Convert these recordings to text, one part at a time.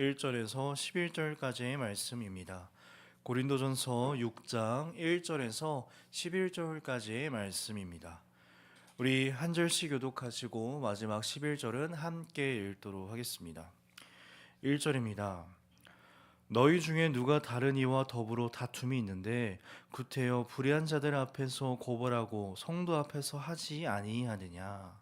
1절에서 11절까지의 말씀입니다. 고린도전서 6장 1절에서 11절까지의 말씀입니다. 우리 한 절씩 교독하시고 마지막 11절은 함께 읽도록 하겠습니다. 1절입니다. 너희 중에 누가 다른 이와 더불어 다툼이 있는데 구태여 불의한 자들 앞에서 고발하고 성도 앞에서 하지 아니하느냐.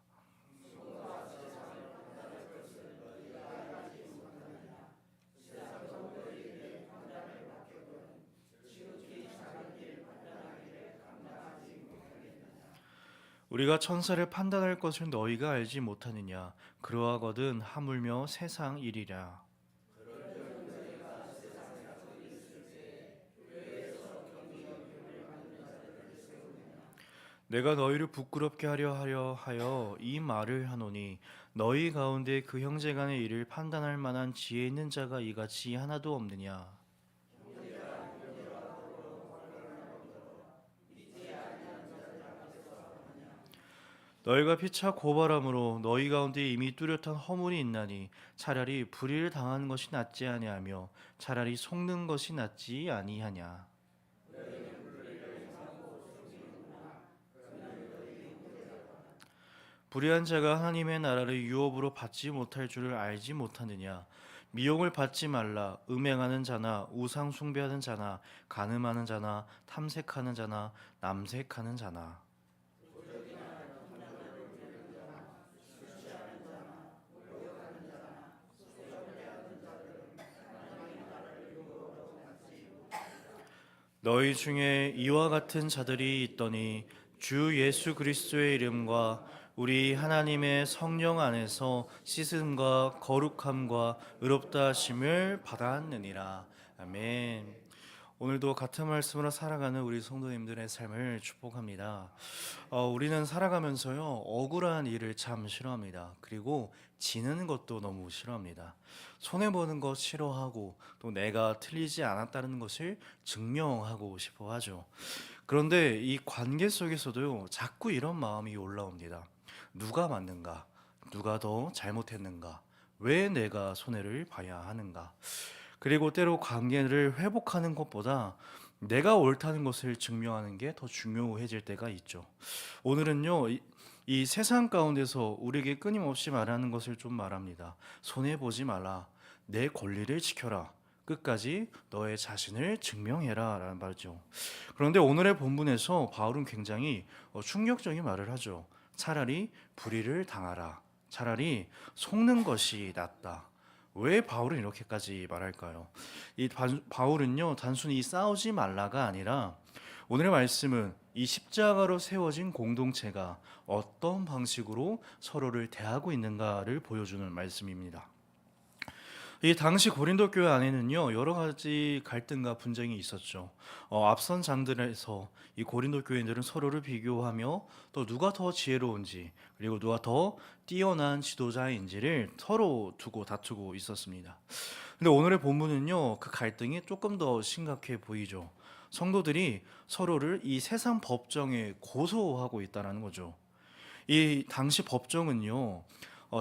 우리가 천사를 판단할 것을 너희가 알지 못하느냐. 그러하거든 하물며 세상 일이라. 내가 너희를 부끄럽게 하려 하여 이 말을 하노니 너희 가운데 그 형제 간의 일을 판단할 만한 지혜 있는 자가 이같이 하나도 없느냐. 너희가 피차 고발함으로 너희 가운데 이미 뚜렷한 허물이 있나니 차라리 불의를 당하는 것이 낫지 아니하며 차라리 속는 것이 낫지 아니하냐. 불의한 자가 하나님의 나라를 유업으로 받지 못할 줄을 알지 못하느냐. 미용을 받지 말라. 음행하는 자나 우상 숭배하는 자나 간음하는 자나 탐색하는 자나 남색하는 자나. 너희 중에 이와 같은 자들이 있더니 주 예수 그리스도의 이름과 우리 하나님의 성령 안에서 씻음과 거룩함과 의롭다 하심을 받았느니라. 아멘. 오늘도 같은 말씀으로 살아가는 우리 성도님들의 삶을 축복합니다. 우리는 살아가면서요, 억울한 일을 참 싫어합니다. 그리고 지는 것도 너무 싫어합니다. 손해보는 것 싫어하고 또 내가 틀리지 않았다는 것을 증명하고 싶어 하죠. 그런데 이 관계 속에서도요, 자꾸 이런 마음이 올라옵니다. 누가 맞는가? 누가 더 잘못했는가? 왜 내가 손해를 봐야 하는가? 그리고 때로 관계를 회복하는 것보다 내가 옳다는 것을 증명하는 게 더 중요해질 때가 있죠. 오늘은요, 이 세상 가운데서 우리에게 끊임없이 말하는 것을 좀 말합니다. 손해보지 말라. 내 권리를 지켜라. 끝까지 너의 자신을 증명해라 라는 말이죠. 그런데 오늘의 본문에서 바울은 굉장히 충격적인 말을 하죠. 차라리 불의를 당하라. 차라리 속는 것이 낫다. 왜 바울은 이렇게까지 말할까요? 바울은요, 단순히 싸우지 말라가 아니라 오늘의 말씀은 이 십자가로 세워진 공동체가 어떤 방식으로 서로를 대하고 있는가를 보여주는 말씀입니다. 이 당시 고린도 교회 안에는요, 여러 가지 갈등과 분쟁이 있었죠. 앞선 장들에서 이 고린도 교인들은 서로를 비교하며 또 누가 더 지혜로운지 그리고 누가 더 뛰어난 지도자인지를 서로 두고 다투고 있었습니다. 근데 오늘의 본문은요, 그 갈등이 조금 더 심각해 보이죠. 성도들이 서로를 이 세상 법정에 고소하고 있다는 거죠. 이 당시 법정은요,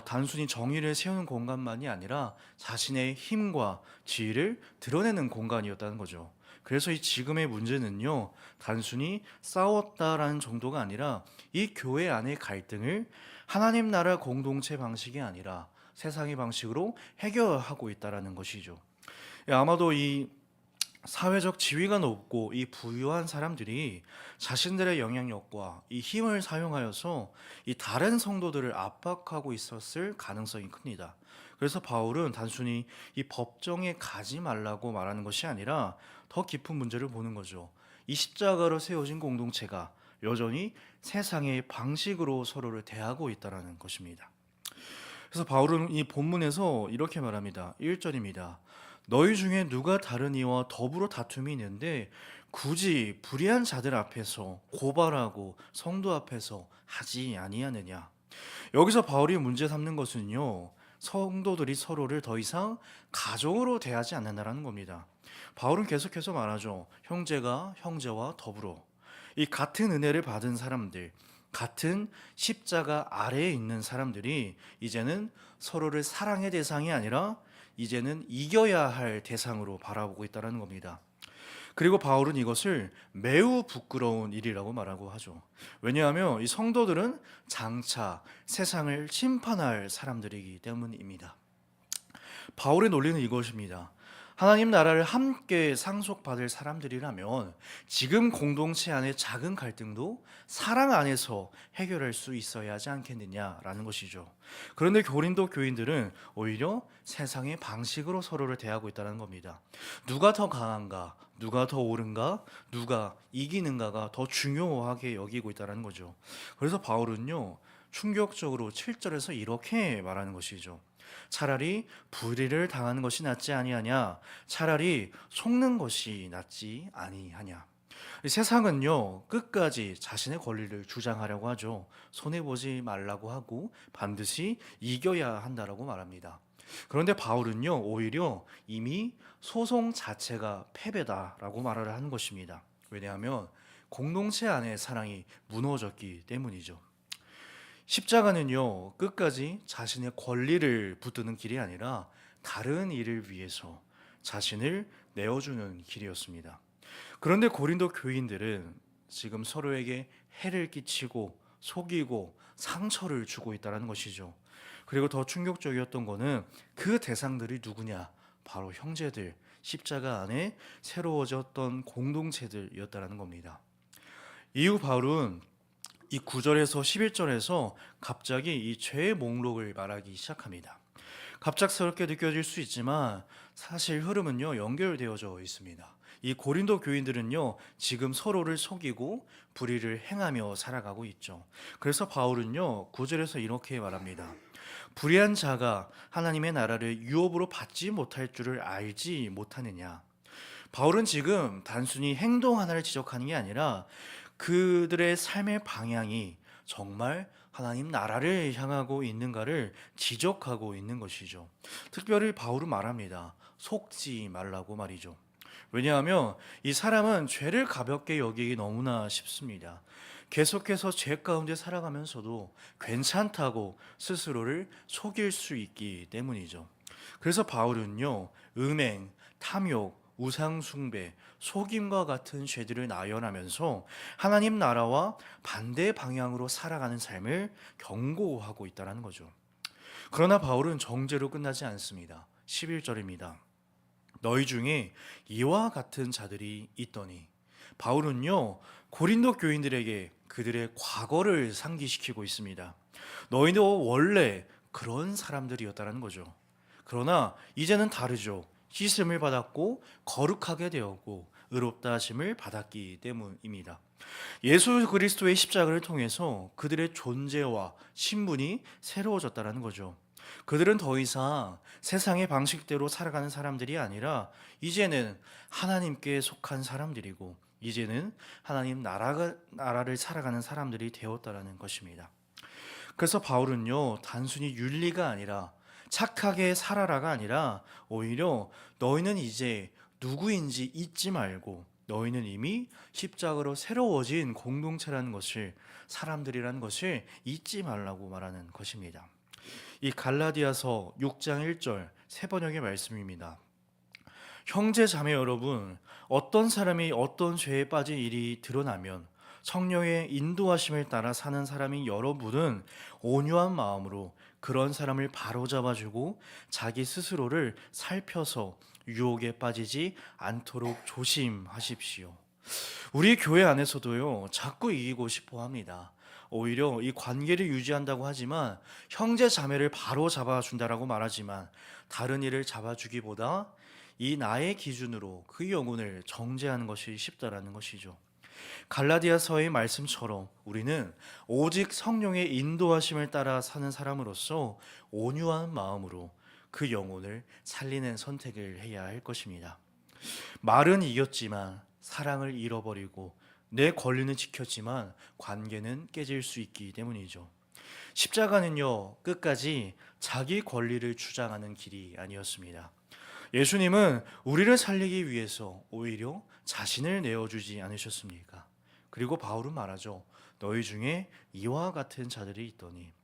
단순히 정의를 세우는 공간만이 아니라 자신의 힘과 지위를 드러내는 공간이었다는 거죠. 그래서 이 지금의 문제는요, 단순히 싸웠다라는 정도가 아니라 이 교회 안의 갈등을 하나님 나라 공동체 방식이 아니라 세상의 방식으로 해결하고 있다라는 것이죠. 아마도 이 사회적 지위가 높고 이 부유한 사람들이 자신들의 영향력과 이 힘을 사용하여서 이 다른 성도들을 압박하고 있었을 가능성이 큽니다. 그래서 바울은 단순히 이 법정에 가지 말라고 말하는 것이 아니라 더 깊은 문제를 보는 거죠. 이 십자가로 세워진 공동체가 여전히 세상의 방식으로 서로를 대하고 있다는 것입니다. 그래서 바울은 이 본문에서 이렇게 말합니다. 1절입니다. 너희 중에 누가 다른 이와 더불어 다툼이 있는데 굳이 불의한 자들 앞에서 고발하고 성도 앞에서 하지 아니하느냐. 여기서 바울이 문제 삼는 것은요, 성도들이 서로를 더 이상 가족으로 대하지 않는다는 겁니다. 바울은 계속해서 말하죠. 형제가 형제와 더불어 이 같은 은혜를 받은 사람들, 같은 십자가 아래에 있는 사람들이 이제는 서로를 사랑의 대상이 아니라 이제는 이겨야 할 대상으로 바라보고 있다는 겁니다. 그리고 바울은 이것을 매우 부끄러운 일이라고 말하고 하죠. 왜냐하면 이 성도들은 장차 세상을 심판할 사람들이기 때문입니다. 바울의 논리는 이것입니다. 하나님 나라를 함께 상속받을 사람들이라면 지금 공동체 안의 작은 갈등도 사랑 안에서 해결할 수 있어야 하지 않겠느냐라는 것이죠. 그런데 고린도 교인들은 오히려 세상의 방식으로 서로를 대하고 있다는 겁니다. 누가 더 강한가, 누가 더 옳은가, 누가 이기는가가 더 중요하게 여기고 있다는 거죠. 그래서 바울은요, 충격적으로 7절에서 이렇게 말하는 것이죠. 차라리 불의를 당하는 것이 낫지 아니하냐, 차라리 속는 것이 낫지 아니하냐. 세상은요, 끝까지 자신의 권리를 주장하려고 하죠. 손해보지 말라고 하고 반드시 이겨야 한다라고 말합니다. 그런데 바울은요, 오히려 이미 소송 자체가 패배다라고 말을 하는 것입니다. 왜냐하면 공동체 안의 사랑이 무너졌기 때문이죠. 십자가는요, 끝까지 자신의 권리를 붙드는 길이 아니라 다른 일을 위해서 자신을 내어주는 길이었습니다. 그런데 고린도 교인들은 지금 서로에게 해를 끼치고 속이고 상처를 주고 있다는 것이죠. 그리고 더 충격적이었던 것은 그 대상들이 누구냐? 바로 형제들, 십자가 안에 새로워졌던 공동체들이었다는 겁니다. 이후 바울은 이 9절에서 11절에서 갑자기 이 죄의 목록을 말하기 시작합니다. 갑작스럽게 느껴질 수 있지만 사실 흐름은요, 연결되어져 있습니다. 이 고린도 교인들은요, 지금 서로를 속이고 불의를 행하며 살아가고 있죠. 그래서 바울은요, 9절에서 이렇게 말합니다. 불의한 자가 하나님의 나라를 유업으로 받지 못할 줄을 알지 못하느냐. 바울은 지금 단순히 행동 하나를 지적하는 게 아니라 그들의 삶의 방향이 정말 하나님 나라를 향하고 있는가를 지적하고 있는 것이죠. 특별히 바울은 말합니다. 속지 말라고 말이죠. 왜냐하면 이 사람은 죄를 가볍게 여기기 너무나 쉽습니다. 계속해서 죄 가운데 살아가면서도 괜찮다고 스스로를 속일 수 있기 때문이죠. 그래서 바울은요, 음행, 탐욕, 우상숭배, 속임과 같은 죄들을 나열하면서 하나님 나라와 반대 방향으로 살아가는 삶을 경고하고 있다는 거죠. 그러나 바울은 정죄로 끝나지 않습니다. 11절입니다. 너희 중에 이와 같은 자들이 있더니, 바울은요, 고린도 교인들에게 그들의 과거를 상기시키고 있습니다. 너희도 원래 그런 사람들이었다는 거죠. 그러나 이제는 다르죠. 씻음을 받았고 거룩하게 되었고 의롭다 하심을 받았기 때문입니다. 예수 그리스도의 십자가를 통해서 그들의 존재와 신분이 새로워졌다는 거죠. 그들은 더 이상 세상의 방식대로 살아가는 사람들이 아니라 이제는 하나님께 속한 사람들이고 이제는 하나님 나라를 살아가는 사람들이 되었다는 것입니다. 그래서 바울은요, 단순히 윤리가 아니라 착하게 살아라가 아니라 오히려 너희는 이제 누구인지 잊지 말고 너희는 이미 십자가로 새로워진 공동체라는 것을, 사람들이라는 것을 잊지 말라고 말하는 것입니다. 이 갈라디아서 6장 1절 세 번역의 말씀입니다. 형제 자매 여러분, 어떤 사람이 어떤 죄에 빠진 일이 드러나면 성령의 인도하심을 따라 사는 사람인 여러분은 온유한 마음으로 그런 사람을 바로잡아주고 자기 스스로를 살펴서 유혹에 빠지지 않도록 조심하십시오. 우리 교회 안에서도요, 자꾸 이기고 싶어 합니다. 오히려 이 관계를 유지한다고 하지만 형제 자매를 바로 잡아준다라고 말하지만 다른 일을 잡아주기보다 이 나의 기준으로 그 영혼을 정죄하는 것이 쉽다라는 것이죠. 갈라디아서의 말씀처럼 우리는 오직 성령의 인도하심을 따라 사는 사람으로서 온유한 마음으로 그 영혼을 살리는 선택을 해야 할 것입니다. 말은 이겼지만 사랑을 잃어버리고 내 권리는 지켰지만 관계는 깨질 수 있기 때문이죠. 십자가는요, 끝까지 자기 권리를 주장하는 길이 아니었습니다. 예수님은 우리를 살리기 위해서 오히려 자신을 내어주지 않으셨습니까? 그리고 바울은 말하죠. 너희 중에 이와 같은 자들이 있더니,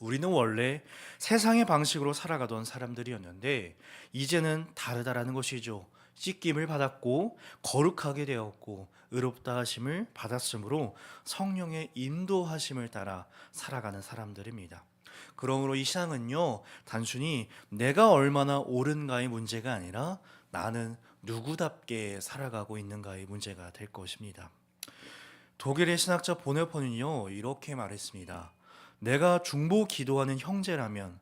우리는 원래 세상의 방식으로 살아가던 사람들이었는데 이제는 다르다라는 것이죠. 씻김을 받았고 거룩하게 되었고 의롭다 하심을 받았으므로 성령의 인도하심을 따라 살아가는 사람들입니다. 그러므로 이 신앙은요, 단순히 내가 얼마나 옳은가의 문제가 아니라 나는 누구답게 살아가고 있는가의 문제가 될 것입니다. 독일의 신학자 보네퍼는요, 이렇게 말했습니다. 내가 중보 기도하는 형제라면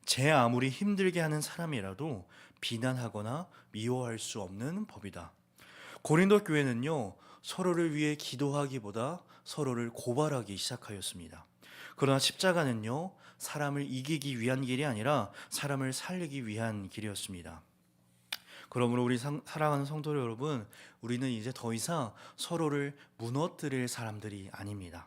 제 아무리 힘들게 하는 사람이라도 비난하거나 미워할 수 없는 법이다. 고린도 교회는요, 서로를 위해 기도하기보다 서로를 고발하기 시작하였습니다. 그러나 십자가는요, 사람을 이기기 위한 길이 아니라 사람을 살리기 위한 길이었습니다. 그러므로 우리 사랑하는 성도 여러분, 우리는 이제 더 이상 서로를 무너뜨릴 사람들이 아닙니다.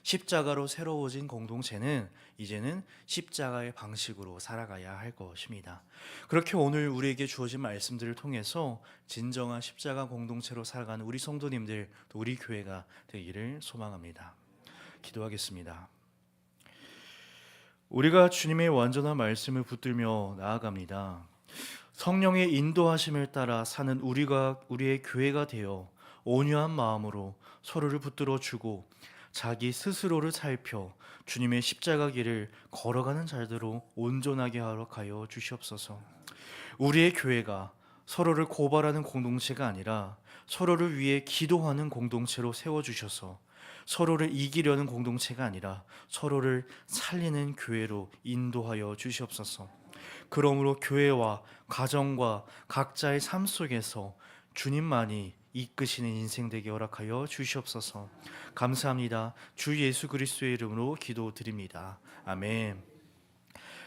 십자가로 새로워진 공동체는 이제는 십자가의 방식으로 살아가야 할 것입니다. 그렇게 오늘 우리에게 주어진 말씀들을 통해서 진정한 십자가 공동체로 살아가는 우리 성도님들, 또 우리 교회가 되기를 소망합니다. 기도하겠습니다. 우리가 주님의 완전한 말씀을 붙들며 나아갑니다. 성령의 인도하심을 따라 사는 우리의 교회가 되어 온유한 마음으로 서로를 붙들어 주고 자기 스스로를 살펴 주님의 십자가 길을 걸어가는 자들로 온전하게 하여 주시옵소서. 우리의 교회가 서로를 고발하는 공동체가 아니라 서로를 위해 기도하는 공동체로 세워주셔서 서로를 이기려는 공동체가 아니라 서로를 살리는 교회로 인도하여 주시옵소서. 그러므로 교회와 가정과 각자의 삶 속에서 주님만이 이끄시는 인생 되게 허락하여 주시옵소서. 감사합니다. 주 예수 그리스도의 이름으로 기도드립니다. 아멘.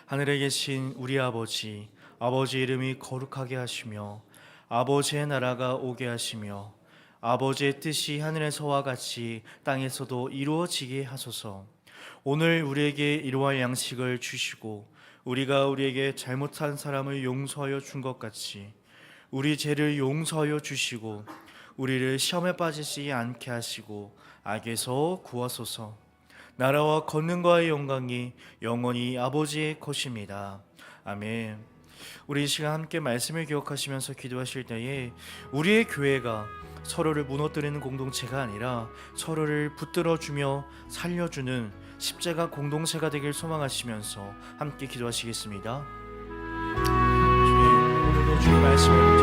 하늘에 계신 우리 아버지, 아버지의 이름이 거룩하게 하시며 아버지의 나라가 오게 하시며 아버지의 뜻이 하늘에서와 같이 땅에서도 이루어지게 하소서. 오늘 우리에게 일용할 양식을 주시고 우리가 우리에게 잘못한 사람을 용서하여 준 것 같이 우리 죄를 용서하여 주시고 우리를 시험에 빠지지 않게 하시고 악에서 구하소서. 나라와 권능과 영광이 영원히 아버지의 것입니다. 아멘. 우리 이 시간 함께 말씀을 기억하시면서 기도하실 때에 우리의 교회가 서로를 무너뜨리는 공동체가 아니라 서로를 붙들어주며 살려주는 십자가 공동체가 되길 소망하시면서 함께 기도하시겠습니다. 주님, 오늘도 주의 말씀을